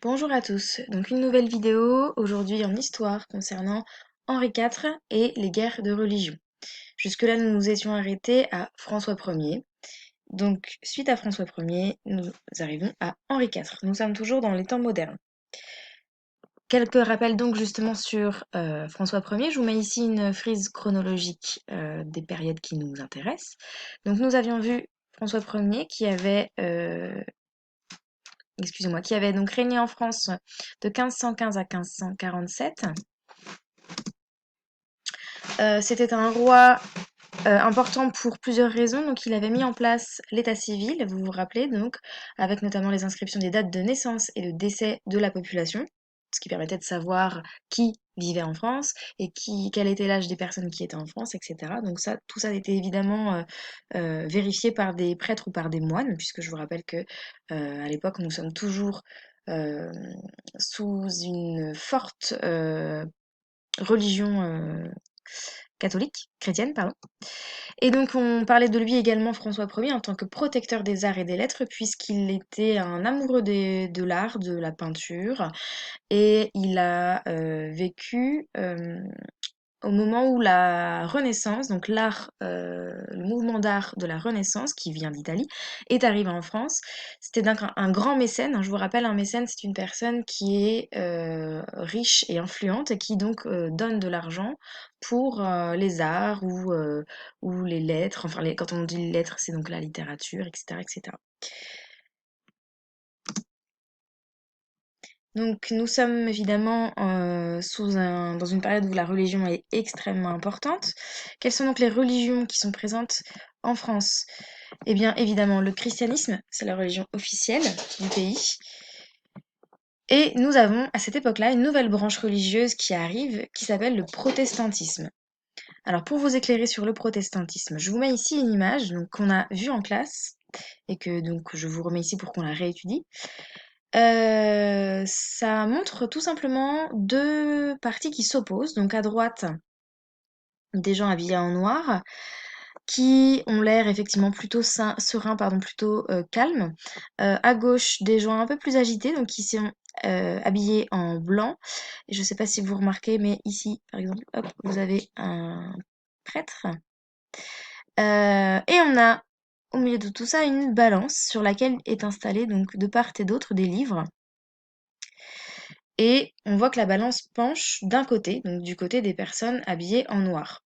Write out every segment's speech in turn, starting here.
Bonjour à tous, donc une nouvelle vidéo aujourd'hui en histoire concernant Henri IV et les guerres de religion. Jusque-là, nous nous étions arrêtés à François Ier. Donc, suite à François Ier, nous arrivons à Henri IV. Nous sommes toujours dans les temps modernes. Quelques rappels donc justement sur François Ier. Je vous mets ici une frise chronologique des périodes qui nous intéressent. Donc, nous avions vu François Ier qui avait donc régné en France de 1515 à 1547. C'était un roi important pour plusieurs raisons. Donc, il avait mis en place l'état civil, vous vous rappelez, donc, avec notamment les inscriptions des dates de naissance et de décès de la population, ce qui permettait de savoir qui vivait en France et quel était l'âge des personnes qui étaient en France, etc. Donc ça, tout ça était évidemment vérifié par des prêtres ou par des moines, puisque je vous rappelle que à l'époque, nous sommes toujours euh, sous une forte religion catholique, chrétienne, pardon. Et donc on parlait de lui également, François Ier, en tant que protecteur des arts et des lettres, puisqu'il était un amoureux de l'art, de la peinture, et il a vécu au moment où la Renaissance, donc l'art, le mouvement d'art de la Renaissance, qui vient d'Italie, est arrivé en France. C'était donc un grand mécène, hein. Je vous rappelle, un mécène, c'est une personne qui est riche et influente et qui donc donne de l'argent pour les arts ou les lettres. Enfin, quand on dit les lettres, c'est donc la littérature, etc., etc. Donc nous sommes évidemment dans une période où la religion est extrêmement importante. Quelles sont donc les religions qui sont présentes en France? Eh bien évidemment le christianisme, c'est la religion officielle du pays. Et nous avons à cette époque-là une nouvelle branche religieuse qui arrive qui s'appelle le protestantisme. Alors pour vous éclairer sur le protestantisme, je vous mets ici une image donc, qu'on a vue en classe et que donc je vous remets ici pour qu'on la réétudie. Ça montre tout simplement deux partis qui s'opposent. Donc à droite, des gens habillés en noir qui ont l'air effectivement plutôt sereins, pardon, plutôt calmes. À gauche, des gens un peu plus agités, donc qui sont habillés en blanc. Et je ne sais pas si vous remarquez, mais ici, par exemple, hop, vous avez un prêtre. Et on a au milieu de tout ça une balance sur laquelle est installée donc de part et d'autre des livres. Et on voit que la balance penche d'un côté, donc du côté des personnes habillées en noir.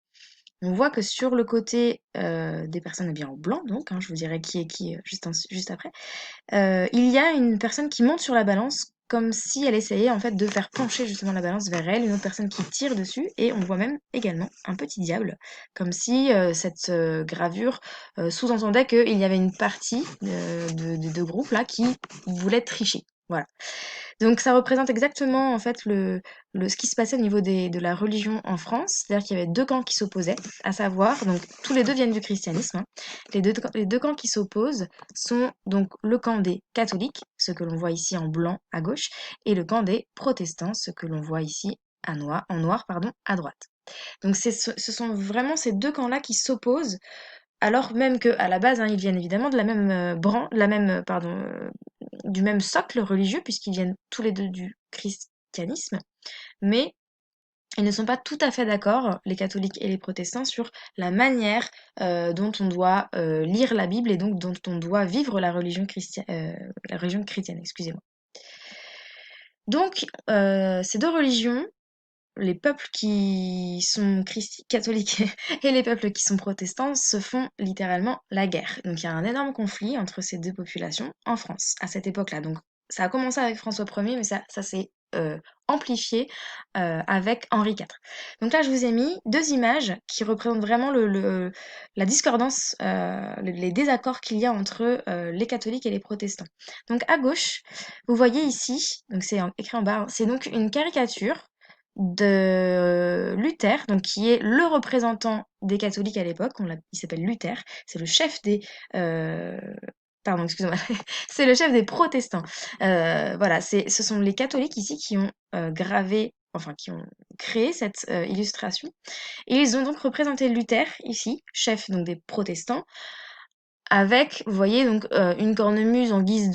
On voit que sur le côté des personnes habillées en blanc, donc, hein, je vous dirai qui est qui juste après, il y a une personne qui monte sur la balance comme si elle essayait en fait de faire pencher justement la balance vers elle, une autre personne qui tire dessus, et on voit même également un petit diable, comme si cette gravure sous-entendait qu'il y avait une partie de groupe là qui voulait tricher. Voilà. Donc ça représente exactement en fait ce qui se passait au niveau de la religion en France, c'est-à-dire qu'il y avait deux camps qui s'opposaient, à savoir, donc tous les deux viennent du christianisme, hein. Les deux camps qui s'opposent sont donc le camp des catholiques, ce que l'on voit ici en blanc à gauche, et le camp des protestants, ce que l'on voit ici en noir, pardon, à droite. Donc ce sont vraiment ces deux camps-là qui s'opposent, alors même qu'à la base, hein, ils viennent évidemment de la même du même socle religieux, puisqu'ils viennent tous les deux du christianisme, mais ils ne sont pas tout à fait d'accord, les catholiques et les protestants, sur la manière dont on doit lire la Bible et donc dont on doit vivre la religion chrétienne, excusez-moi. Donc, ces deux religions, les peuples qui sont catholiques et les peuples qui sont protestants se font littéralement la guerre. Donc il y a un énorme conflit entre ces deux populations en France à cette époque-là. Donc ça a commencé avec François Ier, mais ça s'est amplifié avec Henri IV. Donc là, je vous ai mis deux images qui représentent vraiment la discordance, les désaccords qu'il y a entre les catholiques et les protestants. Donc à gauche, vous voyez ici, donc c'est écrit en bas, hein, c'est donc une caricature de Luther, donc qui est le représentant des catholiques à l'époque. Il s'appelle Luther, c'est le chef des pardon, excusez-moi, c'est le chef des protestants. Voilà, ce sont les catholiques ici qui ont enfin qui ont créé cette illustration. Et ils ont donc représenté Luther ici, chef donc des protestants, avec, vous voyez, donc une cornemuse en guise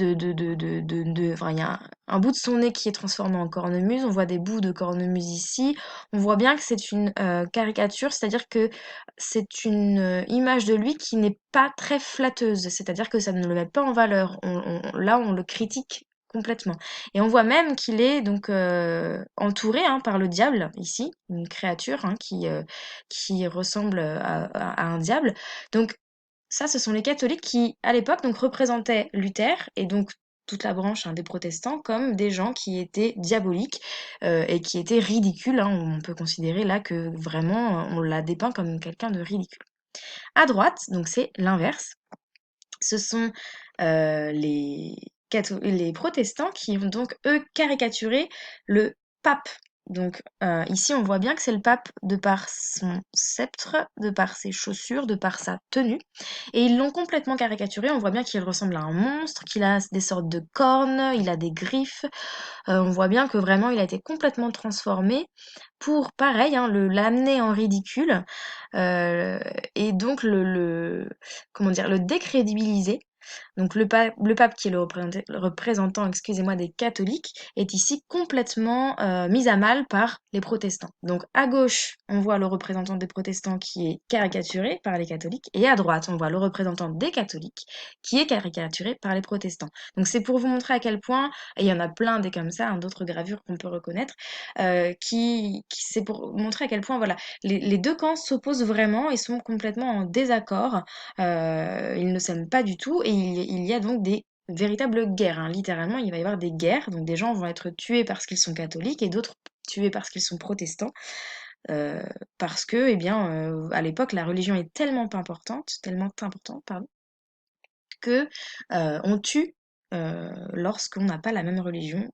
enfin, il y a un bout de son nez qui est transformé en cornemuse. On voit des bouts de cornemuse ici. On voit bien que c'est une caricature, c'est-à-dire que c'est une image de lui qui n'est pas très flatteuse, c'est-à-dire que ça ne le met pas en valeur. Là, on le critique complètement. Et on voit même qu'il est donc entouré hein, par le diable ici, une créature hein, qui ressemble à un diable. Donc ça, ce sont les catholiques qui, à l'époque, donc représentaient Luther et donc toute la branche hein, des protestants comme des gens qui étaient diaboliques et qui étaient ridicules. Hein. On peut considérer là que vraiment on l'a dépeint comme quelqu'un de ridicule. À droite, donc c'est l'inverse. Ce sont les les protestants qui vont donc, eux, caricaturer le pape. Donc ici, on voit bien que c'est le pape de par son sceptre, de par ses chaussures, de par sa tenue. Et ils l'ont complètement caricaturé. On voit bien qu'il ressemble à un monstre, qu'il a des sortes de cornes, il a des griffes. On voit bien que vraiment, il a été complètement transformé pour, pareil, hein, l'amener en ridicule et donc comment dire, le décrédibiliser. Donc le pape qui est le représentant, excusez-moi, des catholiques, est ici complètement mis à mal par les protestants. Donc à gauche, on voit le représentant des protestants qui est caricaturé par les catholiques, et à droite, on voit le représentant des catholiques qui est caricaturé par les protestants. Donc c'est pour vous montrer à quel point, et il y en a plein des comme ça, hein, d'autres gravures qu'on peut reconnaître, c'est pour montrer à quel point voilà, les deux camps s'opposent vraiment et sont complètement en désaccord. Ils ne s'aiment pas du tout et il y a donc des véritables guerres. Hein. Littéralement, il va y avoir des guerres. Donc des gens vont être tués parce qu'ils sont catholiques et d'autres tués parce qu'ils sont protestants. euh, Parce que, eh bien, à l'époque, la religion est tellement importante, pardon, que on tue lorsqu'on n'a pas la même religion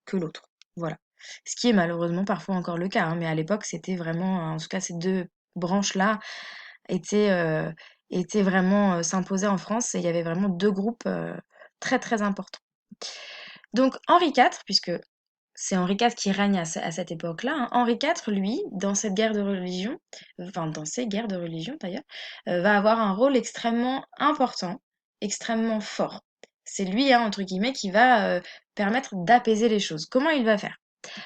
que l'autre. Voilà. Ce qui est malheureusement parfois encore le cas, hein, mais à l'époque, c'était vraiment, en tout cas, ces deux branches-là étaient, étaient vraiment s'imposaient en France et il y avait vraiment deux groupes très très importants. Donc Henri IV, puisque c'est Henri IV qui règne à cette époque-là, hein, Henri IV, lui, dans cette guerre de religion, enfin dans ces guerres de religion d'ailleurs, va avoir un rôle extrêmement important, extrêmement fort. C'est lui, hein, entre guillemets, qui va permettre d'apaiser les choses. Comment il va faire?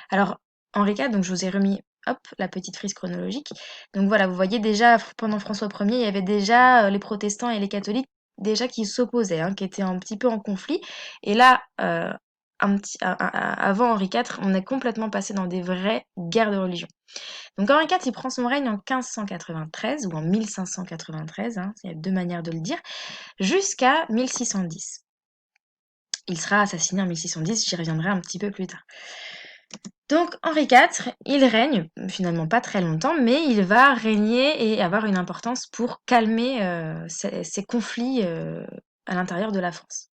Alors, Henri IV, donc je vous ai remis, hop, la petite frise chronologique. Donc voilà, vous voyez déjà, pendant François Ier, il y avait déjà les protestants et les catholiques déjà qui s'opposaient, hein, qui étaient un petit peu en conflit. Et là, avant Henri IV, on est complètement passé dans des vraies guerres de religion. Donc Henri IV, il prend son règne en 1593 ou en 1593, hein, il y a deux manières de le dire, jusqu'à 1610. Il sera assassiné en 1610, j'y reviendrai un petit peu plus tard. Donc Henri IV, il règne, finalement pas très longtemps, mais il va régner et avoir une importance pour calmer ces conflits à l'intérieur de la France.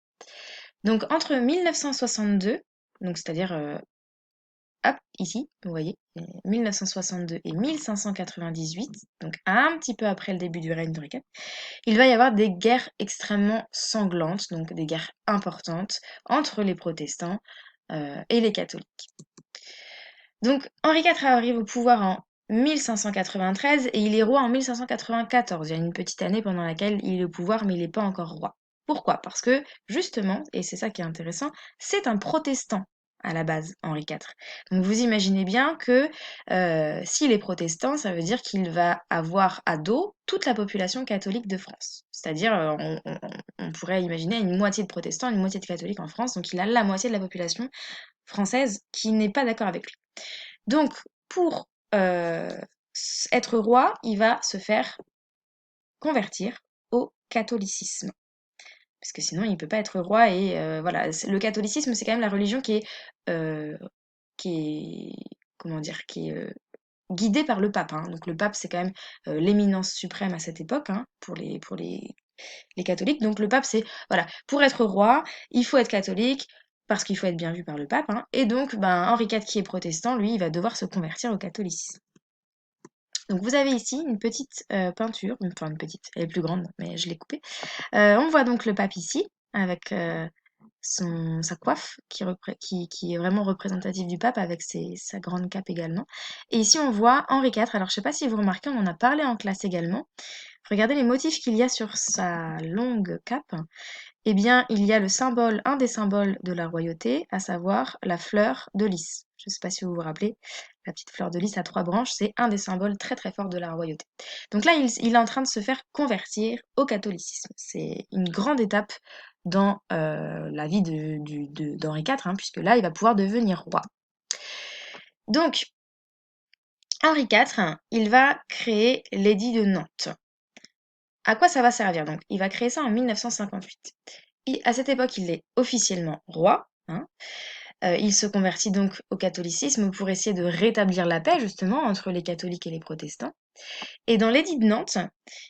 Donc entre 1962, donc c'est-à-dire hop, ici, vous voyez, 1962 et 1598, donc un petit peu après le début du règne d'Henri IV, il va y avoir des guerres extrêmement sanglantes, donc des guerres importantes entre les protestants et les catholiques. Donc Henri IV arrive au pouvoir en 1593 et il est roi en 1594. Il y a une petite année pendant laquelle il est au pouvoir mais il n'est pas encore roi. Pourquoi? Parce que justement, et c'est ça qui est intéressant, c'est un protestant à la base, Henri IV. Donc vous imaginez bien que s'il est protestant, ça veut dire qu'il va avoir à dos toute la population catholique de France. C'est-à-dire, on pourrait imaginer une moitié de protestants, une moitié de catholiques en France, donc il a la moitié de la population française qui n'est pas d'accord avec lui. Donc, pour être roi, il va se faire convertir au catholicisme. Parce que sinon, il ne peut pas être roi. Et voilà, le catholicisme, c'est quand même la religion euh, qui est comment dire, qui est guidée par le pape. Hein. Donc le pape, c'est quand même l'éminence suprême à cette époque hein, pour les catholiques. Donc le pape, c'est, voilà, pour être roi, il faut être catholique, parce qu'il faut être bien vu par le pape. Hein. Et donc, ben, Henri IV, qui est protestant, lui, il va devoir se convertir au catholicisme. Donc vous avez ici une petite peinture, enfin une petite, elle est plus grande, mais je l'ai coupée. On voit donc le pape ici, avec sa coiffe, qui est vraiment représentative du pape, avec sa grande cape également. Et ici, on voit Henri IV. Alors, je ne sais pas si vous remarquez, on en a parlé en classe également. regardez les motifs qu'il y a sur sa longue cape. Eh bien, il y a le symbole, un des symboles de la royauté, à savoir la fleur de lys. Je ne sais pas si vous vous rappelez, la petite fleur de lys à 3 branches, c'est un des symboles très très forts de la royauté. Donc là, il est en train de se faire convertir au catholicisme. C'est une grande étape dans la vie d'Henri IV, hein, puisque là, il va pouvoir devenir roi. Donc, Henri IV, il va créer l'édit de Nantes. À quoi ça va servir donc? Il va créer ça en 1958. À cette époque, il est officiellement roi, hein. Il se convertit donc au catholicisme pour essayer de rétablir la paix justement entre les catholiques et les protestants. Et dans l'édit de Nantes,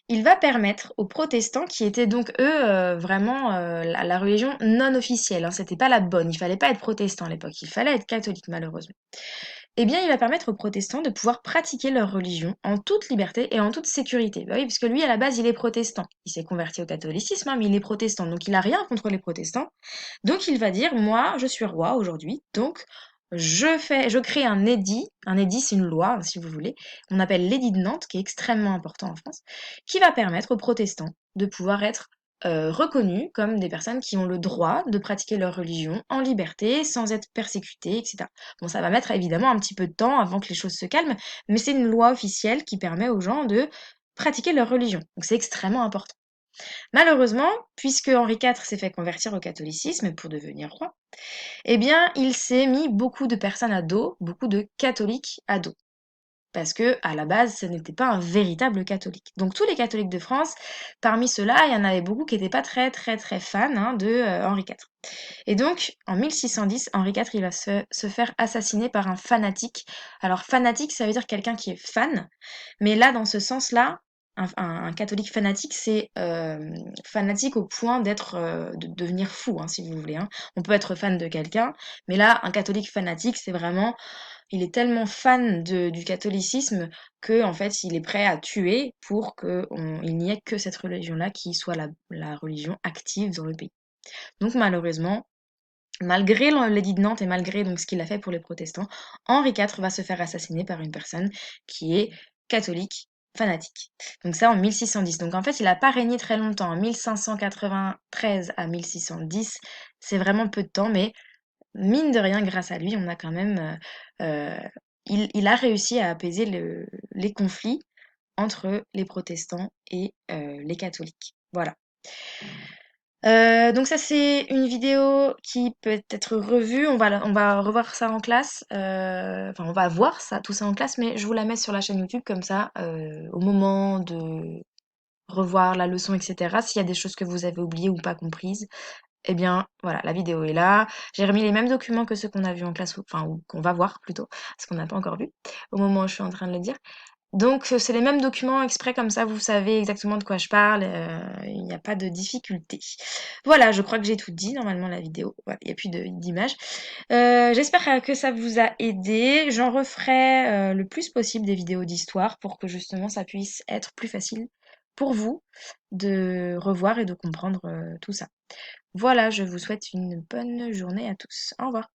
il va permettre aux protestants, qui étaient donc eux vraiment la religion non officielle, hein, c'était pas la bonne, il fallait pas être protestant à l'époque, il fallait être catholique malheureusement. Eh bien, il va permettre aux protestants de pouvoir pratiquer leur religion en toute liberté et en toute sécurité. Bah oui, parce que lui, à la base, il est protestant. Il s'est converti au catholicisme, hein, mais il est protestant, donc il n'a rien contre les protestants. Donc il va dire, moi, je suis roi aujourd'hui, donc je crée un édit c'est une loi, hein, si vous voulez, on appelle l'édit de Nantes, qui est extrêmement important en France, qui va permettre aux protestants de pouvoir être reconnus comme des personnes qui ont le droit de pratiquer leur religion en liberté, sans être persécutés, etc. Bon, ça va mettre évidemment un petit peu de temps avant que les choses se calment, mais c'est une loi officielle qui permet aux gens de pratiquer leur religion. Donc c'est extrêmement important. Malheureusement, puisque Henri IV s'est fait convertir au catholicisme pour devenir roi, eh bien, il s'est mis beaucoup de personnes à dos, beaucoup de catholiques à dos. Parce que, à la base, ce n'était pas un véritable catholique. Donc, tous les catholiques de France, parmi ceux-là, il y en avait beaucoup qui n'étaient pas très, très, très fans hein, de Henri IV. Et donc, en 1610, Henri IV, il va se faire assassiner par un fanatique. Alors, fanatique, ça veut dire quelqu'un qui est fan, mais là, dans ce sens-là, un catholique fanatique, c'est fanatique au point de devenir fou, hein, si vous voulez. Hein. On peut être fan de quelqu'un, mais là, un catholique fanatique, c'est vraiment, il est tellement fan du catholicisme que, en fait, il est prêt à tuer pour qu'il n'y ait que cette religion-là qui soit la religion active dans le pays. Donc, malheureusement, malgré l'édit de Nantes et malgré donc ce qu'il a fait pour les protestants, Henri IV va se faire assassiner par une personne qui est catholique fanatique. Donc ça en 1610. Donc en fait, il n'a pas régné très longtemps. En 1593 à 1610, c'est vraiment peu de temps, mais mine de rien, grâce à lui, on a quand même, il a réussi à apaiser les conflits entre les protestants et les catholiques. Voilà. Donc ça c'est une vidéo qui peut être revue, on va revoir ça en classe, enfin on va voir ça, tout ça en classe, mais je vous la mets sur la chaîne YouTube comme ça, au moment de revoir la leçon, etc. S'il y a des choses que vous avez oubliées ou pas comprises, eh bien voilà, la vidéo est là. J'ai remis les mêmes documents que ceux qu'on a vus en classe, enfin ou qu'on va voir plutôt, parce qu'on n'a pas encore vu, au moment où je suis en train de le dire. Donc, c'est les mêmes documents exprès, comme ça vous savez exactement de quoi je parle, il n'y a pas de difficulté. Voilà, je crois que j'ai tout dit, normalement la vidéo, voilà, il n'y a plus d'images. J'espère que ça vous a aidé. J'en referai le plus possible des vidéos d'histoire pour que justement ça puisse être plus facile pour vous de revoir et de comprendre tout ça. Voilà, je vous souhaite une bonne journée à tous. Au revoir.